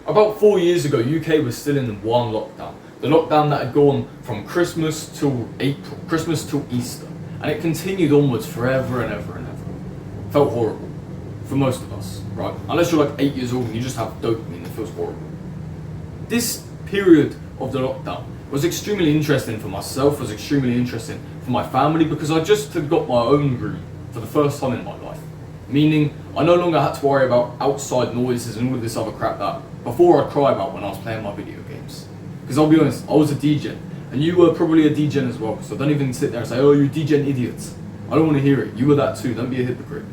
About 4 years ago, UK was still in one lockdown. The lockdown that had gone from Christmas till April, Christmas till Easter. And it continued onwards forever and ever and ever. Felt horrible. For most of us, right? Unless you're like 8 years old and you just have dopamine, it feels horrible. This period of the lockdown was extremely interesting for myself, was extremely interesting for my family, because I just had got my own room for the first time in my life. Meaning, I no longer had to worry about outside noises and all of this other crap that before I'd cry about when I was playing my video games. Because I'll be honest, I was a DJ, and you were probably a DJ as well, so don't even sit there and say, oh, you're DJ idiots. I don't want to hear it. You were that too, don't be a hypocrite.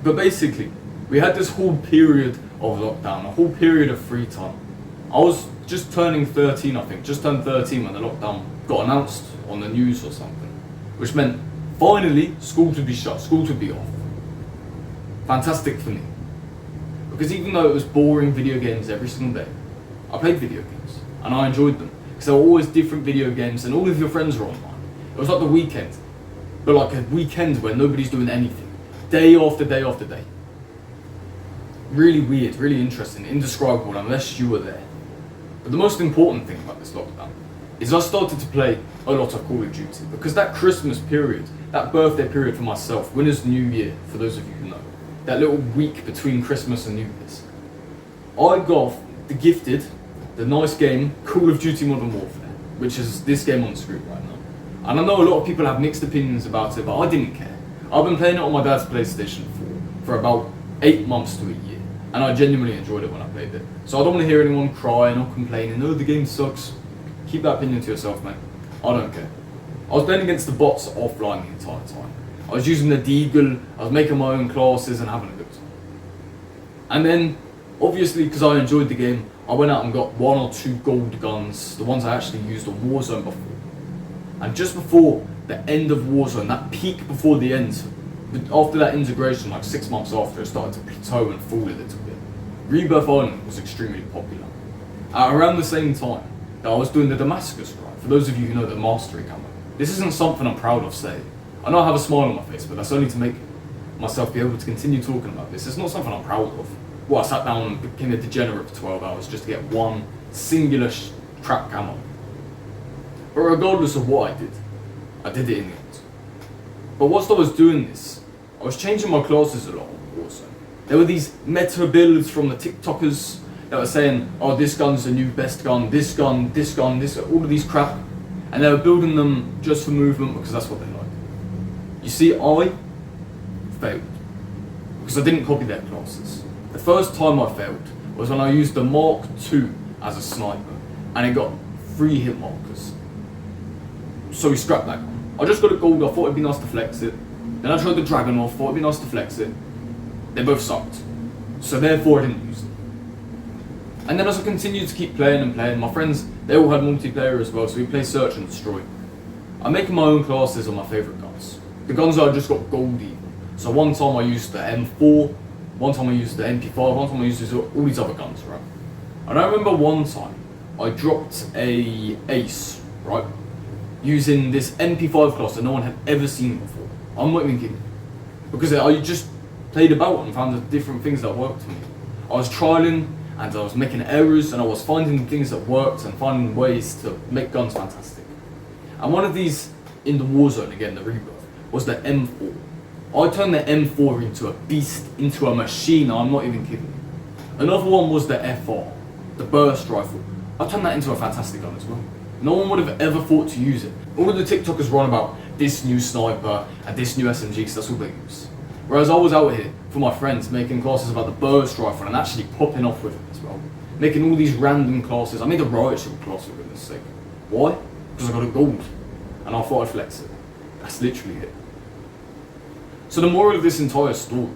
But basically, we had this whole period of lockdown, a whole period of free time. I was just turning 13, I think, just turned 13 when the lockdown got announced on the news or something. Which meant, finally, schools would be shut, schools would be off. Fantastic for me. Because even though it was boring video games every single day, I played video games, and I enjoyed them. Because there were always different video games, and all of your friends were online. It was like the weekend, but like a weekend where nobody's doing anything. Day after day after day. Really weird, really interesting, indescribable unless you were there. But the most important thing about this lockdown is I started to play a lot of Call of Duty, because that Christmas period, that birthday period for myself, Winter's New Year, for those of you who know, that little week between Christmas and New Year's, I got gifted the nice game Call of Duty Modern Warfare, which is this game on the screen right now. And I know a lot of people have mixed opinions about it, but I didn't care. I've been playing it on my dad's PlayStation 4 for about 8 months to a year, and I genuinely enjoyed it when I played it. So I don't want to hear anyone crying or complaining, oh, the game sucks. Keep that opinion to yourself, mate. I don't care. I was playing against the bots offline the entire time. I was using the Deagle, I was making my own classes and having a good time. And then, obviously, because I enjoyed the game, I went out and got 1 or 2 gold guns, the ones I actually used on Warzone before. And just before the end of Warzone, that peak before the end, after that integration, like 6 months after, it started to plateau and fall a little bit. Rebirth Island was extremely popular. At around the same time that I was doing the Damascus ride, for those of you who know the Mastery camo. This isn't something I'm proud of saying. I know I have a smile on my face, but that's only to make myself be able to continue talking about this. It's not something I'm proud of. Well, I sat down and became a degenerate for 12 hours just to get one singular trap camo. But regardless of what I did it in the end. But whilst I was doing this, I was changing my classes a lot on Warzone. There were these meta builds from the TikTokers that were saying, oh, this gun's the new best gun, this gun, all of these crap. And they were building them just for movement because that's what they like. You see, I failed because I didn't copy their classes. The first time I failed was when I used the Mark II as a sniper, and it got 3 hit markers. So we scrapped that gun. I just got a gold, I thought it'd be nice to flex it. Then I tried the Dragunov, thought it'd be nice to flex it. They both sucked. So therefore I didn't use them. And then as I continued to keep playing and playing, my friends, they all had multiplayer as well, so we played Search and Destroy. I'm making my own classes on my favourite guns. The guns I just got gold even. So one time I used the M4, one time I used the MP5, one time I used all these other guns, right? And I remember one time I dropped a ace, right? Using this MP5 class that no one had ever seen before. I'm not even kidding. Because I just played about and found the different things that worked for me. I was trialing and I was making errors and I was finding things that worked and finding ways to make guns fantastic. And one of these in the Warzone, again, the Rebirth, was the M4. I turned the M4 into a beast, into a machine, I'm not even kidding. Another one was the FR, the burst rifle. I turned that into a fantastic gun as well. No one would have ever thought to use it. All of the TikTokers run about this new sniper and this new SMG because that's all they use. Whereas I was out here for my friends making classes about the burst rifle and actually popping off with it as well. Making all these random classes. I made a riot shield class for goodness sake. Why? Because I got a gold and I thought I'd flex it. That's literally it. So the moral of this entire story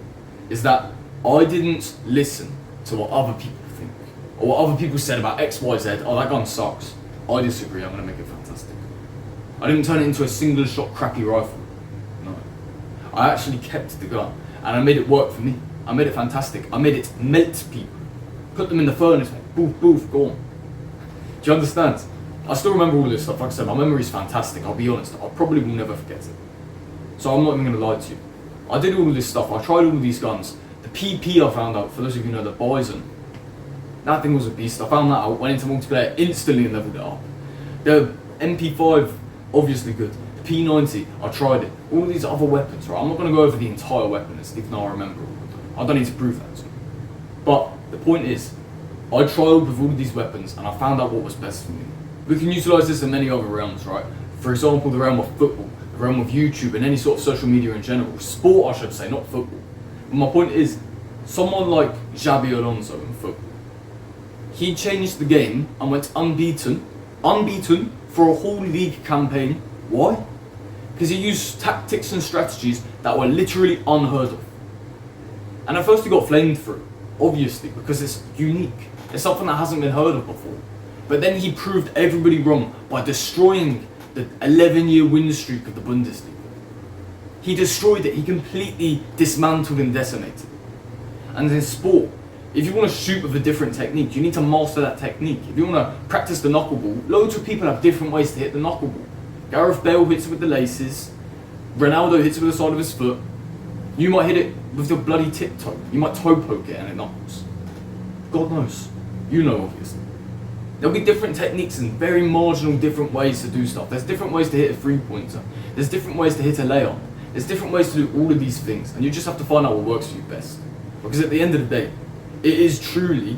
is that I didn't listen to what other people think or what other people said about X, Y, Z. Oh, that gun sucks. I disagree, I'm going to make it fantastic. I didn't turn it into a single shot crappy rifle. No. I actually kept the gun and I made it work for me. I made it fantastic. I made it melt people. Put them in the furnace, mate. Boof, boof, go on. Do you understand? I still remember all this stuff. Like I said, my memory is fantastic. I'll be honest. I probably will never forget it. So I'm not even going to lie to you. I did all of this stuff. I tried all of these guns. The PP I found out, for those of you who know the Bison, That thing was a beast. I found that out, went into multiplayer instantly and leveled it up. The MP5, obviously good. The P90, I tried it. All of these other weapons, right? I'm not going to go over the entire weapon list, even though I remember all. I don't need to prove that to you. But the point is, I trialed with all of these weapons and I found out what was best for me. We can utilise this in many other realms, right? For example, the realm of football, the realm of YouTube, and any sort of social media in general. Sport, I should say, not football. But my point is, someone like Xabi Alonso in football, he changed the game and went unbeaten for a whole league campaign. Why? Because he used tactics and strategies that were literally unheard of. And at first he got flamed for it, obviously, because it's unique. It's something that hasn't been heard of before. But then he proved everybody wrong by destroying the 11-year win streak of the Bundesliga. He destroyed it. He completely dismantled and decimated. And in sport, if you want to shoot with a different technique, you need to master that technique. If you want to practice the knuckleball, loads of people have different ways to hit the knuckleball. Gareth Bale hits it with the laces. Ronaldo hits it with the side of his foot. You might hit it with your bloody tip toe. You might toe poke it and it knuckles. God knows. You know, obviously. There'll be different techniques and very marginal different ways to do stuff. There's different ways to hit a three-pointer. There's different ways to hit a layup. There's different ways to do all of these things. And you just have to find out what works for you best. Because at the end of the day, it is truly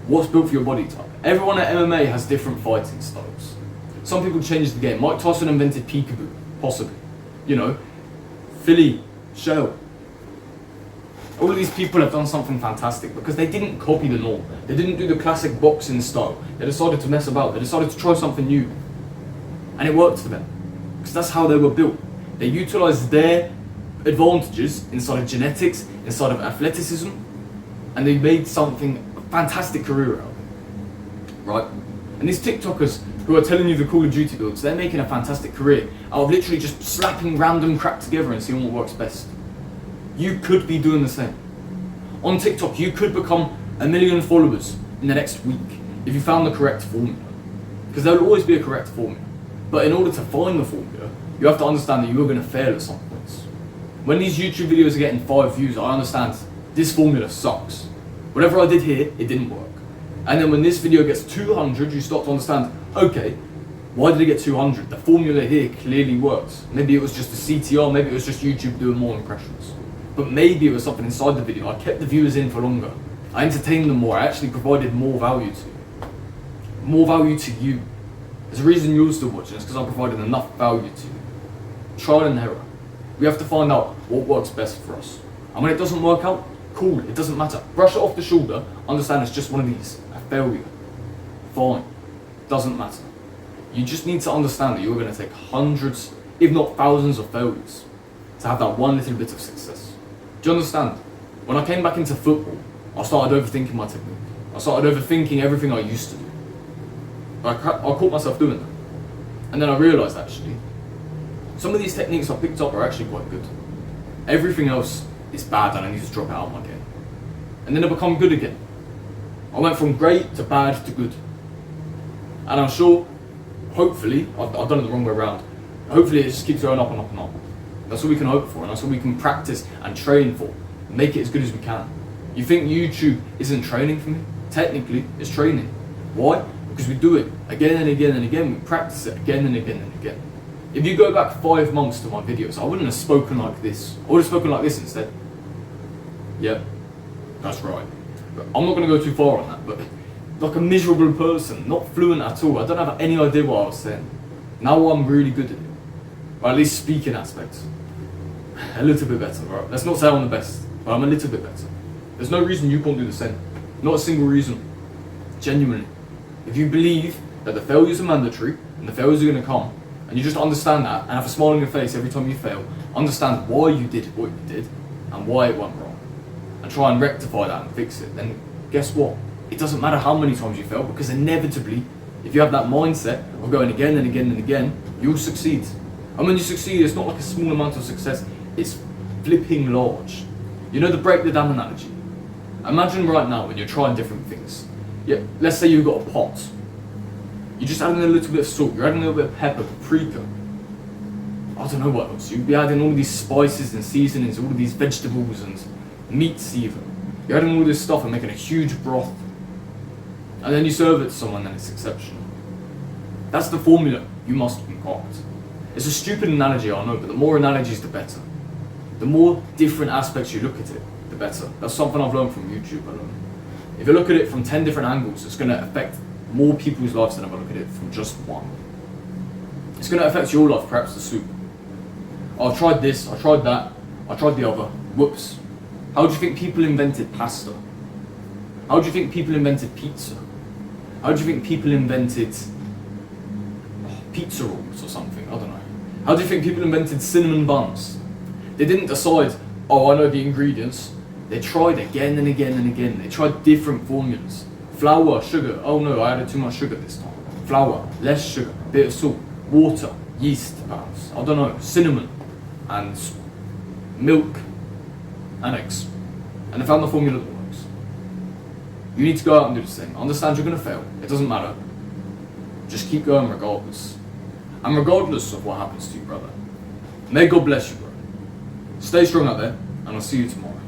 what's built for your body type. Everyone at MMA has different fighting styles. Some people change the game. Mike Tyson invented peekaboo, possibly. You know, Philly, Shell. All of these people have done something fantastic because they didn't copy the norm. They didn't do the classic boxing style. They decided to mess about. They decided to try something new. And it worked for them. Because that's how they were built. They utilized their advantages inside of genetics, inside of athleticism, and they made something, a fantastic career out of it. Right? And these TikTokers who are telling you the Call of Duty builds, they're making a fantastic career out of literally just slapping random crap together and seeing what works best. You could be doing the same. On TikTok, you could become 1 million followers in the next week if you found the correct formula. Because there will always be a correct formula. But in order to find the formula, you have to understand that you're going to fail at some points. When these YouTube videos are getting 5 views, I understand this formula sucks. Whatever I did here, it didn't work. And then when this video gets 200, you start to understand, okay, why did it get 200? The formula here clearly works. Maybe it was just a CTR, maybe it was just YouTube doing more impressions. But maybe it was something inside the video. I kept the viewers in for longer. I entertained them more. I actually provided more value to you. More value to you. There's a reason you're still watching. It's because I provided enough value to you. Trial and error. We have to find out what works best for us. And when it doesn't work out, cool, it doesn't matter. Brush it off the shoulder, understand it's just one of these, a failure. Fine, doesn't matter. You just need to understand that you're going to take hundreds, if not thousands of failures to have that one little bit of success. Do you understand? When I came back into football, I started overthinking my technique. I started overthinking everything I used to do. I caught myself doing that. And then I realised actually, some of these techniques I picked up are actually quite good. Everything else is bad and I need to drop it out of my game. And then I become good again. I went from great to bad to good. And I'm sure, hopefully, I've done it the wrong way around. Hopefully it just keeps going up and up and up. That's what we can hope for, and that's what we can practice and train for. Make it as good as we can. You think YouTube isn't training for me? Technically, it's training. Why? Because we do it again and again and again. We practice it again and again and again. If you go back 5 months to my videos, I wouldn't have spoken like this. I would have spoken like this instead. Yeah, that's right. But I'm not going to go too far on that, but like a miserable person, not fluent at all. I don't have any idea what I was saying. Now I'm really good at it. Or at least speaking aspects. A little bit better, right? Let's not say I'm the best, but I'm a little bit better. There's no reason you can't do the same. Not a single reason. Genuinely. If you believe that the failures are mandatory, and the failures are going to come, and you just understand that, and have a smile on your face every time you fail, understand why you did what you did, and why it went wrong, and try and rectify that and fix it, then guess what? It doesn't matter how many times you fail, because inevitably, if you have that mindset of going again and again and again, you'll succeed. And when you succeed, it's not like a small amount of success, it's flipping large. You know the break the dam analogy? Imagine right now when you're trying different things. Yeah, let's say you've got a pot. You're just adding a little bit of salt, you're adding a little bit of pepper, paprika. I don't know what else. You'd be adding all these spices and seasonings, all of these vegetables and meats even. You're adding all this stuff and making a huge broth. and then you serve it to someone, then it's exceptional. That's the formula you must concoct. It's a stupid analogy, I know, but the more analogies, the better. The more different aspects you look at it, the better. That's something I've learned from YouTube alone. If you look at it from 10 different angles, it's going to affect more people's lives than if I look at it from just one. It's going to affect your life, perhaps the soup. I've tried this, I tried that, I tried the other. Whoops. How do you think people invented pasta? How do you think people invented pizza? How do you think people invented pizza rolls or something? I don't know. How do you think people invented cinnamon buns? They didn't decide, oh, I know the ingredients. They tried again and again and again. They tried different formulas. Flour, sugar. Oh no, I added too much sugar this time. Flour, less sugar, bit of salt, water, yeast perhaps. I don't know. Cinnamon and milk and eggs. And they found the formula that works. You need to go out and do the same. Understand you're going to fail. It doesn't matter. Just keep going regardless. And regardless of what happens to you, brother. May God bless you, brother. Stay strong out there, and I'll see you tomorrow.